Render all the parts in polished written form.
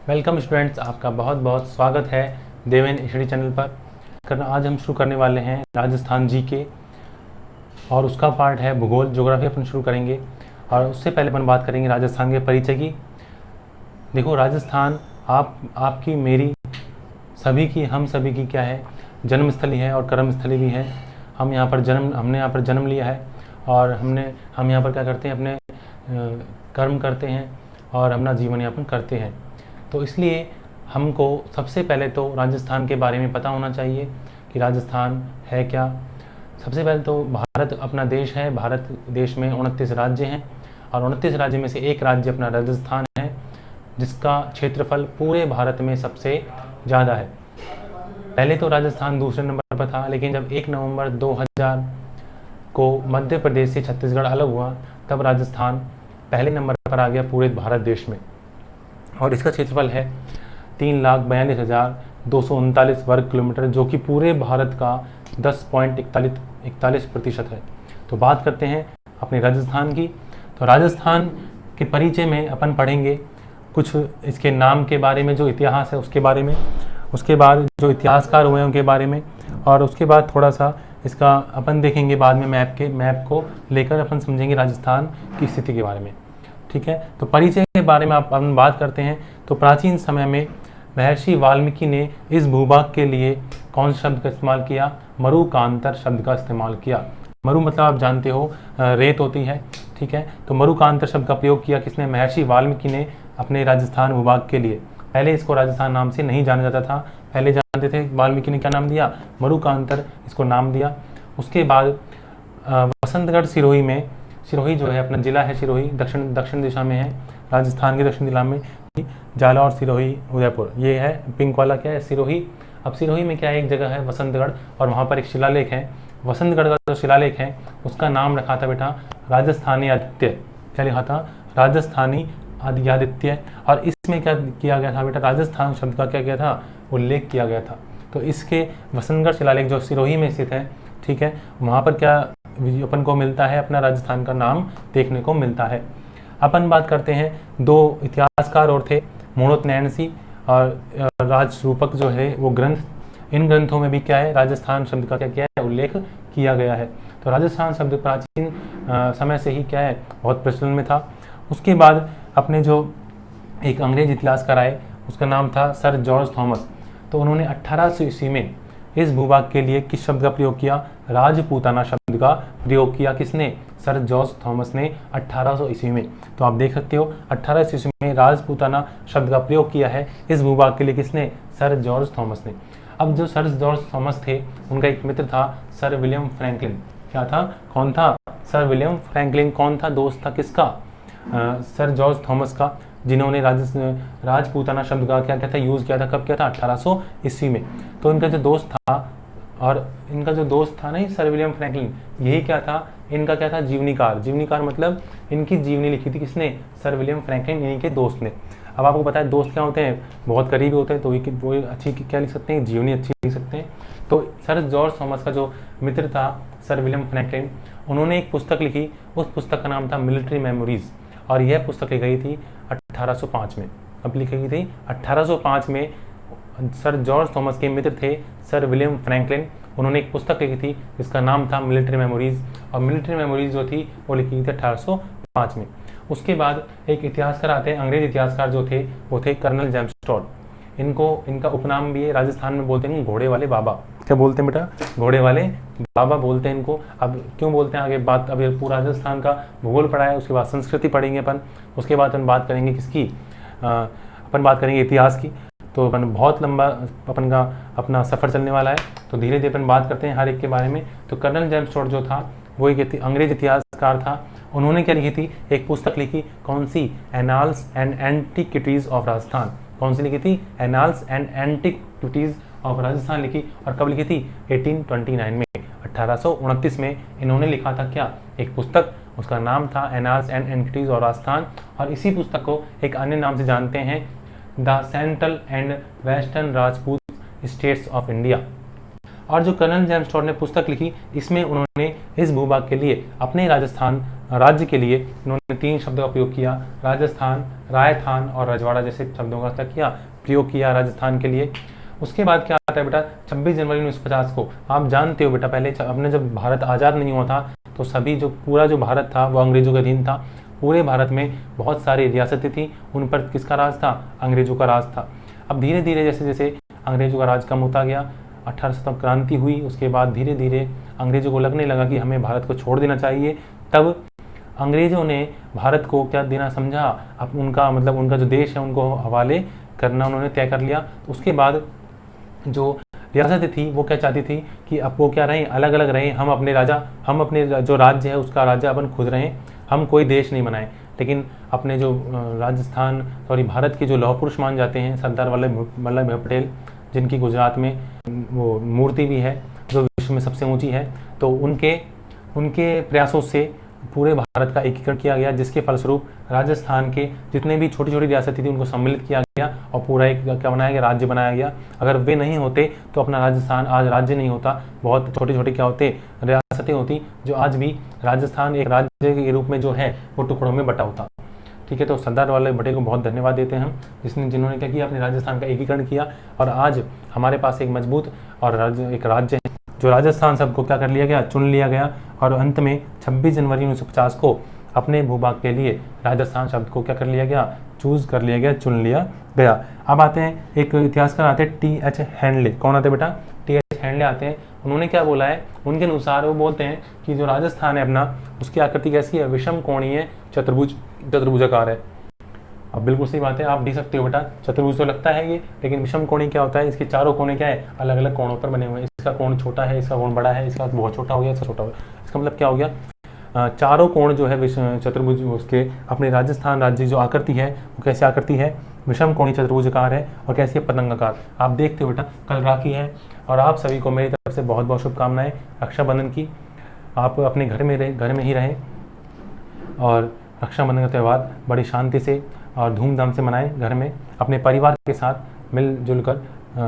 Welcome students, आपका बहुत बहुत स्वागत है देवेन स्टडी चैनल पर। आज हम शुरू करने वाले हैं राजस्थान जीके और उसका पार्ट है भूगोल, ज्योग्राफी अपन शुरू करेंगे। और उससे पहले अपन बात करेंगे राजस्थान के परिचय की। देखो, राजस्थान आपकी, मेरी, सभी की, हम सभी की क्या है, जन्मस्थली है और कर्मस्थली भी है। हमने यहाँ पर जन्म लिया है और हम यहाँ पर क्या करते हैं, अपने कर्म करते हैं और अपना जीवन यापन करते हैं। तो इसलिए हमको सबसे पहले तो राजस्थान के बारे में पता होना चाहिए कि राजस्थान है क्या। सबसे पहले तो भारत अपना देश है। भारत देश में 29 राज्य हैं और 29 राज्य में से एक राज्य अपना राजस्थान है, जिसका क्षेत्रफल पूरे भारत में सबसे ज़्यादा है। पहले तो राजस्थान दूसरे नंबर पर था, लेकिन जब 1 नवंबर 2000 को मध्य प्रदेश से छत्तीसगढ़ अलग हुआ, तब राजस्थान पहले नंबर पर आ गया पूरे भारत देश में। और इसका क्षेत्रफल है 3,42,239 वर्ग किलोमीटर, जो कि पूरे भारत का 10.41% है। तो बात करते हैं अपने राजस्थान की। तो राजस्थान के परिचय में अपन पढ़ेंगे कुछ इसके नाम के बारे में, जो इतिहास है उसके बारे में, उसके बाद जो इतिहासकार हुए हैं उनके बारे में, और उसके बाद थोड़ा सा इसका अपन देखेंगे बाद में मैप को लेकर अपन समझेंगे राजस्थान की स्थिति के बारे में। ठीक है, तो परिचय के बारे में अपन बात करते हैं। तो प्राचीन समय में महर्षि वाल्मीकि ने इस भूभाग के लिए कौन सा शब्द का इस्तेमाल किया? मरुकांतर शब्द का इस्तेमाल किया। मरु मतलब आप जानते हो रेत होती है। ठीक है, तो मरुकांतर शब्द का प्रयोग किया किसने? महर्षि वाल्मीकि ने अपने राजस्थान भूभाग के लिए। पहले इसको राजस्थान नाम से नहीं जाना जाता था, पहले जानते थे वाल्मीकि ने क्या नाम दिया? मरुकांतर इसको नाम दिया। उसके बाद वसंतगढ़ सिरोही जो है अपना जिला है, सिरोही दक्षिण दिशा में है, राजस्थान के दक्षिण जिला में। जालौर, सिरोही, उदयपुर, ये है पिंक वाला क्या है? सिरोही। अब सिरोही में क्या है, एक जगह है वसंतगढ़, और वहाँ पर एक शिलालेख है। वसंतगढ़ का जो शिलालेख है उसका नाम रखा था बेटा राजस्थानी आदित्य। क्या लिखा था? राजस्थानी आदित्य। और इसमें क्या किया गया था बेटा? राजस्थान शब्द का क्या किया था? उल्लेख किया गया था। तो इसके वसंतगढ़ शिलालेख जो सिरोही में स्थित है, ठीक है, वहाँ पर क्या अपन को मिलता है? अपना राजस्थान का नाम देखने को मिलता है। अपन बात करते हैं, दो इतिहासकार और थे, मोणोत नैन सिंह और राजरूपक जो है वो ग्रंथ। इन ग्रंथों में भी क्या है? राजस्थान शब्द का क्या किया है? उल्लेख किया गया है। तो राजस्थान शब्द प्राचीन समय से ही क्या है? बहुत प्रचलन में था। उसके बाद अपने जो एक अंग्रेज इतिहासकार आए, उसका नाम था सर जॉर्ज थॉमस। तो उन्होंने 1800 ईस्वी में इस भूभाग के लिए किस शब्द का प्रयोग किया? राजपूताना शब्द का प्रयोग किया। किसने? सर जॉर्ज थॉमस ने 1800 ईस्वी में। तो आप देख सकते हो 1800 ईस्वी में राजपूताना शब्द का प्रयोग किया है इस भूभाग के लिए। किसने? सर जॉर्ज थॉमस ने। अब जो सर जॉर्ज थॉमस थे, उनका एक मित्र था सर विलियम फ्रैंकलिन। क्या था? कौन था? Sir William Franklin. कौन था? दोस्त था किसका? सर जॉर्ज थॉमस का, जिन्होंने राजपूताना शब्द का क्या था? यूज़ किया था। कब किया था? 1800 ईस्वी में। तो इनका जो दोस्त था, और इनका जो दोस्त था नहीं, सर विलियम फ्रैंकलिन, यही क्या था? इनका क्या था? जीवनीकार मतलब इनकी जीवनी लिखी थी किसने? सर विलियम फ्रैंकलिन, इन्हीं के दोस्त ने। अब आपको पता है दोस्त क्या होते हैं? बहुत करीबी होते हैं, तो वो अच्छी क्या लिख सकते हैं? जीवनी अच्छी लिख सकते हैं। तो सर जॉर्ज थॉमस का जो मित्र था सर विलियम फ्रैंकलिन, उन्होंने एक पुस्तक लिखी। उस पुस्तक का नाम था मिलिट्री मेमोरीज, और यह पुस्तक लिखी गई थी 1805 में। अब लिखी गई थी 1805 में। सर जॉर्ज थॉमस के मित्र थे सर विलियम फ्रैंकलिन। उन्होंने एक पुस्तक लिखी थी जिसका नाम था मिलिट्री मेमोरीज, और मिलिट्री मेमोरीज जो थी वो लिखी गई थी 1805 में। उसके बाद एक इतिहासकार आते हैं, अंग्रेज इतिहासकार जो थे वो थे कर्नल जेम्स टॉड। इनका उपनाम भी है, राजस्थान में बोलते हैं घोड़े वाले बाबा। क्या बोलते हैं बेटा? घोड़े वाले बाबा बोलते हैं इनको। अब क्यों बोलते हैं आगे बात, अभी पूरा राजस्थान का भूगोल पढ़ा है, उसके बाद संस्कृति पढ़ेंगे अपन, उसके बाद अपन बात करेंगे किसकी? अपन बात करेंगे इतिहास की। तो अपन बहुत लंबा अपन का अपना सफ़र चलने वाला है, तो धीरे धीरे अपन बात करते हैं हर एक के बारे में। तो कर्नल जेम्स टॉड जो था वो एक अंग्रेज इतिहासकार था। उन्होंने क्या लिखी थी? एक पुस्तक लिखी। कौन सी? Annals and antiquities of Rajasthan. कौन सी लिखी थी? Annals and antiquities of Rajasthan लिखी। और कब लिखी थी? 1829 में, 1829 में इन्होंने लिखा था क्या? एक पुस्तक, उसका नाम था annals and antiquities of Rajasthan. और इसी पुस्तक को एक अन्य नाम से जानते हैं, the central and western Rajput states of India. और जो कर्नल जेम्स टॉड ने पुस्तक लिखी, इसमें उन्होंने इस भूभाग के लिए, अपने राजस्थान राज्य के लिए उन्होंने 3 शब्दों का प्रयोग किया, राजस्थान, रायथान और रजवाड़ा जैसे शब्दों का प्रयोग किया राजस्थान के लिए। उसके बाद क्या आता है बेटा, 26 जनवरी 1950 को, आप जानते हो बेटा, पहले अपने जब भारत आज़ाद नहीं हुआ था तो सभी जो पूरा जो भारत था वो अंग्रेजों के अधीन था। पूरे भारत में बहुत सारी रियासतें थी, उन पर किसका राज था? अंग्रेजों का राज था। अब धीरे धीरे जैसे जैसे अंग्रेजों का राज कम होता गया, 1800 क्रांति हुई, उसके बाद धीरे धीरे अंग्रेजों को लगने लगा कि हमें भारत को छोड़ देना चाहिए। तब अंग्रेजों ने भारत को क्या देना समझा, अब उनका मतलब उनका जो देश है उनको हवाले करना उन्होंने तय कर लिया। तो उसके बाद जो रियासतें थी वो क्या चाहती थी कि अब वो क्या रहें, अलग अलग रहें, हम अपने राजा, हम अपने जो राज्य है उसका राजा अपन खुद रहें, हम कोई देश नहीं बनाएं। लेकिन अपने जो भारत के जो लौह पुरुष मान जाते हैं, सरदार वल्लभ भाई पटेल, जिनकी गुजरात में वो मूर्ति भी है जो विश्व में सबसे ऊंची है, तो उनके प्रयासों से पूरे भारत का एकीकरण किया गया, जिसके फलस्वरूप राजस्थान के जितने भी छोटी छोटी रियासतें थी उनको सम्मिलित किया गया और पूरा एक क्या बनाया गया, राज्य बनाया गया। अगर वे नहीं होते तो अपना राजस्थान आज राज्य नहीं होता, बहुत छोटे छोटे क्या होते, रियासतें होती, जो आज भी राजस्थान एक राज्य के रूप में जो है वो टुकड़ों में बटा होता। ठीक है, तो सरदार वल्लभ पटेल को बहुत धन्यवाद देते हैं हम, जिन्होंने क्या किया, अपने राजस्थान का एकीकरण किया और आज हमारे पास एक मजबूत और एक राज्य है। जो राजस्थान सबको क्या कर लिया गया, चुन लिया गया और अंत में 26 जनवरी 1950 को अपने भूभाग के लिए राजस्थान शब्द को क्या कर लिया गया, चूज कर लिया गया, चुन लिया गया। अब आते हैं एक इतिहासकार आते हैं टी.एच. हेनले। कौन आते हैं बेटा? टी.एच. हेनले आते हैं। उन्होंने क्या बोला है, उनके अनुसार वो बोलते हैं कि जो राजस्थान है अपना, उसकी आकृति कैसी है, विषम कोणीय चतुर्भुजाकार है। अब बिल्कुल सही बात है, आप देख सकते हो बेटा, चतुर्भुज तो लगता है ये, लेकिन विषम कोणी क्या होता है, इसके चारों कोने क्या है, अलग अलग कोणों पर बने हुए हैं। इसका कोण छोटा है, इसका कोण बड़ा है, इसका बहुत छोटा हो गया, इसका छोटा हो गया। इसका मतलब क्या हो गया, चारों कोण जो है चतुर्भुज, उसके अपने राजस्थान राज्य जो आकृति है वो कैसी आकृति है, विषम कोणी चतुर्भुजाकार है और कैसी है, पतंगाकार। आप देखते हो बेटा, कल राखी है और आप सभी को मेरी तरफ से बहुत बहुत शुभकामनाएं रक्षाबंधन की। आप अपने घर में ही रहें और रक्षाबंधन का त्यौहार बड़ी शांति से और धूमधाम से मनाएं, घर में अपने परिवार के साथ मिलजुल कर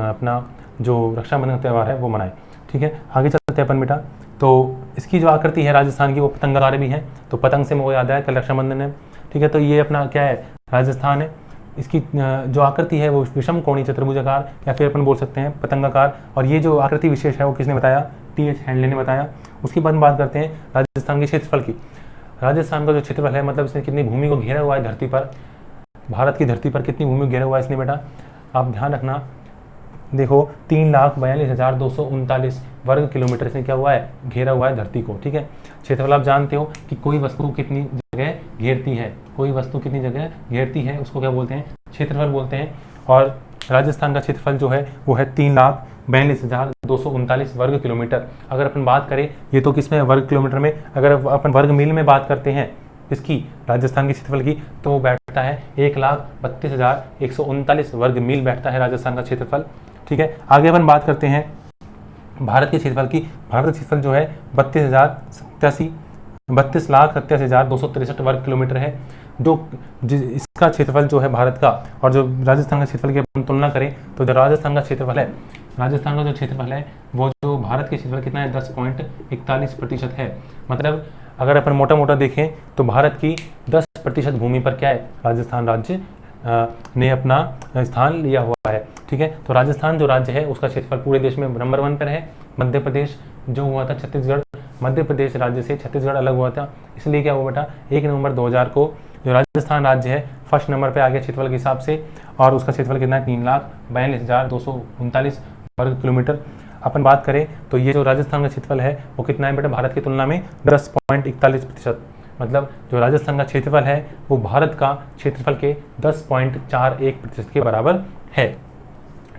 अपना जो रक्षाबंधन का त्यौहार है वो मनाएं। ठीक है, आगे चलते हैं अपन बेटा। तो इसकी जो आकृति है राजस्थान की वो पतंगाकार भी है, तो पतंग से मुझे याद आया कल रक्षाबंधन है। ठीक है, तो ये अपना क्या है, राजस्थान है। इसकी जो आकृति है वो विषम कोणी चतुर्भुजाकार या फिर अपन बोल सकते हैं पतंगाकार, और ये जो आकृति विशेष है वो किसने बताया, टी.एच. हेनले ने बताया। उसके बाद बात करते हैं राजस्थान के क्षेत्रफल की। राजस्थान का जो क्षेत्रफल है, मतलब इसने कितनी भूमि को घेरा हुआ है धरती पर, भारत की धरती पर कितनी भूमि को घेरा हुआ है इसने बेटा, आप ध्यान रखना। देखो 3,42,239 वर्ग किलोमीटर से क्या हुआ है, घेरा हुआ है धरती को। ठीक है, क्षेत्रफल आप जानते हो कि कोई वस्तु कितनी जगह घेरती है, कोई वस्तु कितनी जगह घेरती है उसको क्या बोलते हैं, क्षेत्रफल बोलते हैं। और राजस्थान का क्षेत्रफल जो है वो है 3,42,239 वर्ग किलोमीटर। अगर अपन बात करें, ये तो किसमें वर्ग किलोमीटर में, अगर अपन वर्ग मील में बात करते हैं इसकी राजस्थान के क्षेत्रफल की, तो वो बैठता है 1,32,139 वर्ग मील बैठता है राजस्थान का क्षेत्रफल। ठीक है, आगे अपन बात करते हैं भारत के क्षेत्रफल की। भारत का क्षेत्रफल जो है 32,87,263 वर्ग किलोमीटर है। इसका क्षेत्रफल जो है भारत का और जो राजस्थान का क्षेत्रफल की अपन तुलना करें, तो जो राजस्थान का क्षेत्रफल है, राजस्थान का जो क्षेत्रफल है वो जो भारत के क्षेत्रफल कितना है, 10.41% है। मतलब अगर अपन मोटा मोटा देखें तो भारत की 10% भूमि पर क्या है, राजस्थान राज्य ने अपना स्थान लिया हुआ है। ठीक है, तो राजस्थान जो राज्य है उसका क्षेत्रफल पूरे देश में नंबर 1 पर है। मध्य प्रदेश जो हुआ था छत्तीसगढ़, मध्य प्रदेश राज्य से छत्तीसगढ़ अलग हुआ था, इसलिए क्या हुआ बेटा, 1 नवंबर 2000 को जो राजस्थान राज्य है फर्स्ट नंबर पे आ गया क्षेत्रफल के हिसाब से, और उसका क्षेत्रफल कितना है, 3,42,239 वर्ग किलोमीटर। अपन बात करें तो ये जो राजस्थान का क्षेत्रफल है वो कितना है बेटा, भारत की तुलना में 10.41%। मतलब जो राजस्थान का क्षेत्रफल है वो भारत का क्षेत्रफल के 10.41% के बराबर है।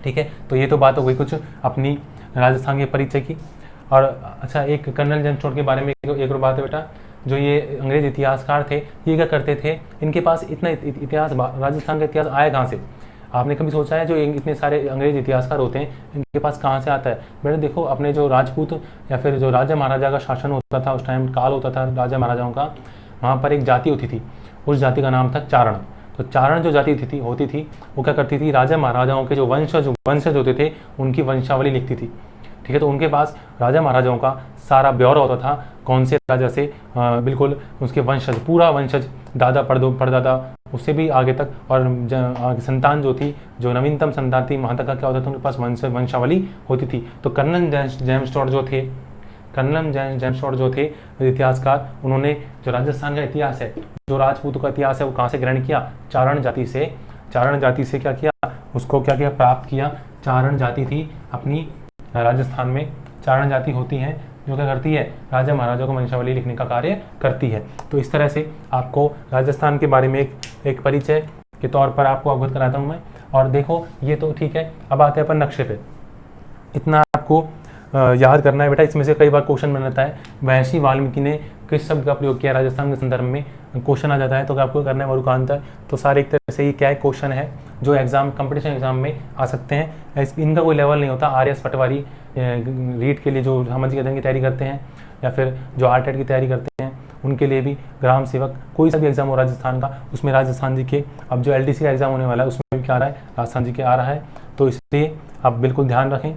ठीक है, तो ये तो बात हो गई कुछ अपनी राजस्थान के परिचय की। और अच्छा, एक कर्नल जेम्स टॉड के बारे में एक और बात है बेटा, जो ये अंग्रेज इतिहासकार थे, ये क्या करते थे, इनके पास इतना इतिहास, राजस्थान का इतिहास आया कहाँ से? आपने कभी सोचा है जो इतने सारे अंग्रेज इतिहासकार होते हैं इनके पास कहाँ से आता है? बेटा देखो, अपने जो राजपूत या फिर जो राजा महाराजा का शासन होता था, उस टाइम काल होता था राजा महाराजाओं का, वहाँ पर एक जाति होती थी, उस जाति का नाम था चारण। तो चारण जो जाति होती थी वो क्या करती थी, राजा महाराजाओं के जो वंशज होते थे उनकी वंशावली लिखती थी। ठीक है। तो उनके पास राजा महाराजाओं का सारा ब्यौरा होता था, कौन से राजा से बिल्कुल उसके वंशज, पूरा वंशज, दादा परदादा उससे भी आगे तक, और संतान जो थी, जो नवीनतम संतान थी, वहाँ तक का क्या होता था, उनके पास वंशावली होती थी। तो कर्नल जेम्स टॉड जो थे इतिहासकार, उन्होंने जो राजस्थान का इतिहास है, जो राजपूतों का इतिहास है, वो कहाँ से ग्रहण किया, चारण जाति से क्या किया, उसको क्या किया, प्राप्त किया। चारण जाति थी अपनी राजस्थान में, चारण जाति होती है जो क्या करती है, राजा महाराजा को वंशावली लिखने का कार्य करती है। तो इस तरह से आपको राजस्थान के बारे में एक परिचय के तौर पर आपको अवगत कराता हूँ मैं। और देखो ये तो ठीक है, अब आते हैं अपन नक्शे पे। इतना आपको याद करना है बेटा, इसमें से कई बार क्वेश्चन बन जाता है, महर्षि वाल्मीकि ने किस शब्द का प्रयोग किया राजस्थान के संदर्भ में, क्वेश्चन आ जाता है। तो आपको करना है मरुकांतर। तो सारे एक तरह से ये क्या है, क्वेश्चन है जो एग्जाम, कंपटीशन एग्जाम में आ सकते हैं। इनका कोई लेवल नहीं होता। आर.एस. पटवारी रीट के लिए जो सामाजिक अध्ययन की तैयारी करते हैं, या फिर जो आर.टेट की तैयारी करते हैं, उनके लिए भी, ग्राम सेवक, कोई सा भी एग्जाम हो राजस्थान का, उसमें राजस्थान जी के, अब जो LDC का एग्जाम होने वाला है उसमें भी क्या आ रहा है, राजस्थान जी के आ रहा है। तो इसलिए आप बिल्कुल ध्यान रखें।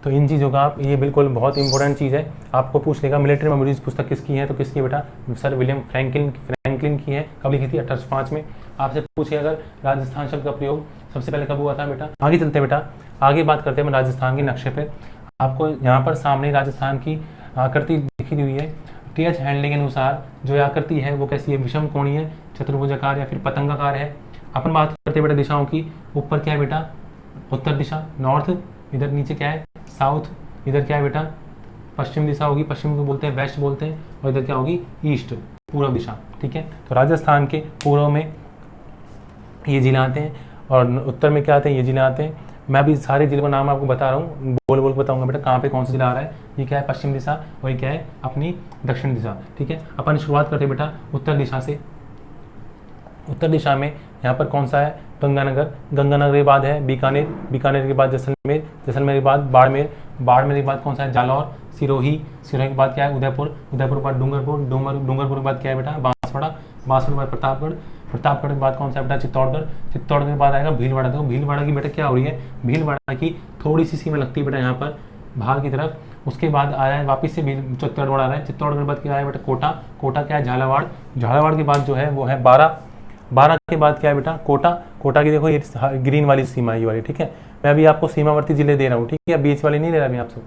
तो इन चीज़ों का आप, ये बिल्कुल बहुत इंपॉर्टेंट चीज़ है। आपको पूछ लेगा मिलिट्री मेमोरीज पुस्तक किसकी है, तो किसकी है बेटा, सर विलियम फ्रैंकलिन की है। कब लिखी थी, 1805 में। आपसे पूछे अगर राजस्थान शब्द का प्रयोग सबसे पहले कब हुआ था बेटा। आगे चलते हैं बेटा, आगे बात करते हैं राजस्थान के नक्शे पे। आपको यहाँ पर सामने राजस्थान की आकृति लिखी हुई है। TH हैंडले के अनुसार जो आकृति है वो कैसी है, विषम कोणीय, चतुर्भुजाकार या फिर पतंगाकार है। अपन बात करते हैं बेटा दिशाओं की। ऊपर क्या है बेटा, उत्तर दिशा, नॉर्थ। इधर नीचे क्या है, साउथ। इधर क्या है बेटा, पश्चिम दिशा होगी, पश्चिम को बोलते हैं, वेस्ट बोलते हैं। और इधर क्या होगी, ईस्ट, पूर्व दिशा। ठीक है। तो राजस्थान के पूर्व में ये जिले आते हैं, और उत्तर में क्या आते हैं, ये जिले आते हैं। मैं अभी सारे जिले का नाम आपको बता रहा हूँ, बोल बताऊंगा बेटा कहाँ पे कौन सा जिला आ रहा है। ये क्या है, पश्चिम दिशा, और ये क्या है, अपनी दक्षिण दिशा। ठीक है। अपन शुरुआत करते हैं बेटा उत्तर दिशा से। उत्तर दिशा में यहाँ पर कौन सा है, गंगानगर के बाद है बीकानेर के बाद जैसलमेर के बाद बाड़मेर के बाद कौन सा है, जालौर। सिरोही के बाद क्या है, उदयपुर के बाद डूंगरपुर के बाद क्या है बेटा, बांसवाड़ा के बाद प्रतापगढ़ के बाद कौन सा है बेटा, चित्तौड़गढ़ के बाद आएगा भीलवाड़ा। देखो भीलवाड़ा की बेटा क्या हो रही है, भीलवाड़ा की थोड़ी सी सीमा लगती है बेटा यहाँ पर बाहर की तरफ। उसके बाद आया है वापस से चित्तौड़गढ़ आ रहा है। चित्तौड़गढ़ के बाद क्या है बेटा, कोटा क्या है, झालावाड़ के बाद जो है वो है बारह के बाद क्या है बेटा, कोटा की देखो ये ग्रीन वाली सीमा, ये वाली। ठीक है। मैं अभी आपको सीमावर्ती जिले दे रहा हूँ, ठीक है, बीच वाले नहीं दे रहा मैं आपसे।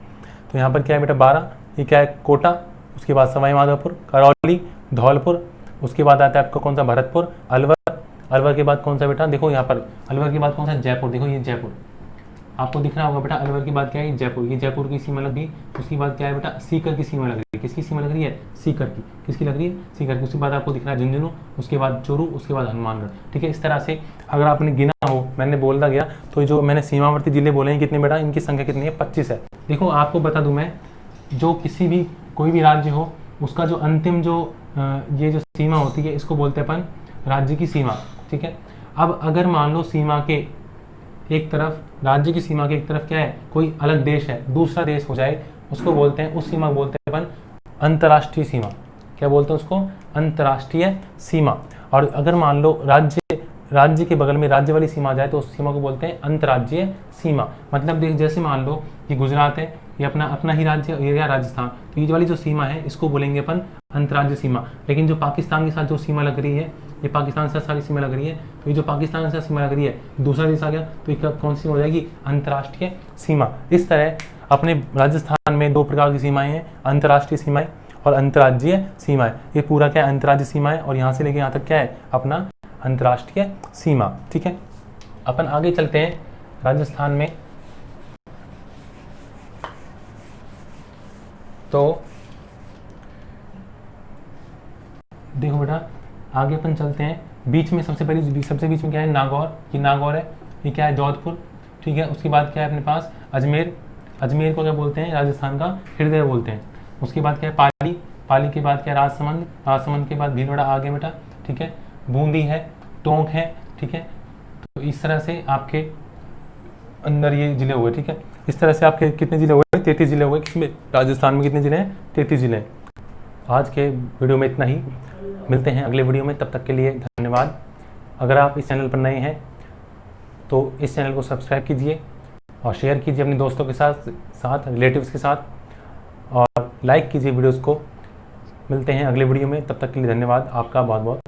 तो यहाँ पर क्या है बेटा, 12, ये क्या है, कोटा। उसके बाद सवाई माधोपुर, करौली, धौलपुर। उसके बाद आता है आपका कौन सा, भरतपुर, अलवर के बाद कौन सा बेटा, देखो यहाँ पर अलवर के बाद कौन सा, जयपुर। देखो ये जयपुर आपको दिख रहा होगा बेटा। अलवर के बाद क्या है, जयपुर, ये जयपुर की सीमा लग गई। उसके बाद क्या है बेटा, सीकर की सीमा लग रही है। किसकी सीमा लग रही है, सीकर की। किसकी लग रही है, सीकर की। उसके बाद आपको दिख रहा है झुंझुनू, उसके बाद चूरू, उसके बाद हनुमानगढ़। ठीक है। इस तरह से अगर आपने गिना हो, मैंने बोलता गया, तो जो मैंने सीमावर्ती जिले बोले हैं कितने बेटा, इनकी संख्या कितनी है, 25 है। देखो आपको बता दूं मैं, जो किसी भी कोई भी राज्य हो, उसका जो अंतिम जो ये जो सीमा होती है, इसको बोलते हैं अपन राज्य की सीमा। ठीक है। अब अगर मान लो सीमा के एक तरफ, राज्य की सीमा के एक तरफ क्या है, कोई अलग देश है, दूसरा देश हो जाए, उसको बोलते हैं, उस सीमा को बोलते हैं अपन अंतर्राष्ट्रीय सीमा। क्या बोलते हैं उसको, अंतर्राष्ट्रीय सीमा। और अगर मान लो राज्य के बगल में राज्य वाली सीमा आ जाए, तो उस सीमा को बोलते हैं अंतर्राज्यीय सीमा। मतलब देख, जैसे मान लो ये गुजरात है, ये अपना ही राज्य, ये राजस्थान, तो ये वाली जो सीमा है इसको बोलेंगे अपन अंतर्राज्यीय सीमा। लेकिन जो पाकिस्तान के साथ जो सीमा लग रही है, ये पाकिस्तान से सारी सीमा लग रही है, तो ये जो पाकिस्तान से सीमा लग रही है, दूसरा देश आ गया, तो ये कौन सी हो जाएगी, अंतर्राष्ट्रीय सीमा। इस तरह अपने राजस्थान में 2 प्रकार की सीमाएं हैं, अंतर्राष्ट्रीय सीमाएं और अंतर्राज्यीय सीमाएं। ये पूरा क्या है, अंतर्राज्यीय सीमाएं, और यहाँ से लेके यहाँ तक क्या है, अपना अंतर्राष्ट्रीय सीमा। ठीक है। अपन आगे चलते हैं राजस्थान में। तो देखो बेटा, आगे अपन चलते हैं। बीच में सबसे बीच में क्या है, नागौर। ये नागौर है, ये क्या है, जोधपुर। ठीक है। उसके बाद क्या है अपने पास, अजमेर को क्या बोलते हैं, राजस्थान का हृदय बोलते हैं। उसके बाद क्या है, पाली के बाद क्या है, राजसमंद के बाद भीलवाड़ा आ गया बेटा। ठीक है। बूंदी है, टोंक है। ठीक है। तो इस तरह से आपके अंदर ये जिले हुए। ठीक है। इस तरह से आपके कितने जिले हुए, 33 जिले हुए। किसमें, राजस्थान में कितने जिले हैं, 33 जिले। आज के वीडियो में इतना ही, मिलते हैं अगले वीडियो में। तब तक के लिए धन्यवाद। अगर आप इस चैनल पर नए हैं तो इस चैनल को सब्सक्राइब कीजिए और शेयर कीजिए अपने दोस्तों के साथ रिलेटिव्स के साथ, और लाइक कीजिए वीडियोज़ को। मिलते हैं अगले वीडियो में, तब तक के लिए धन्यवाद आपका बहुत बहुत।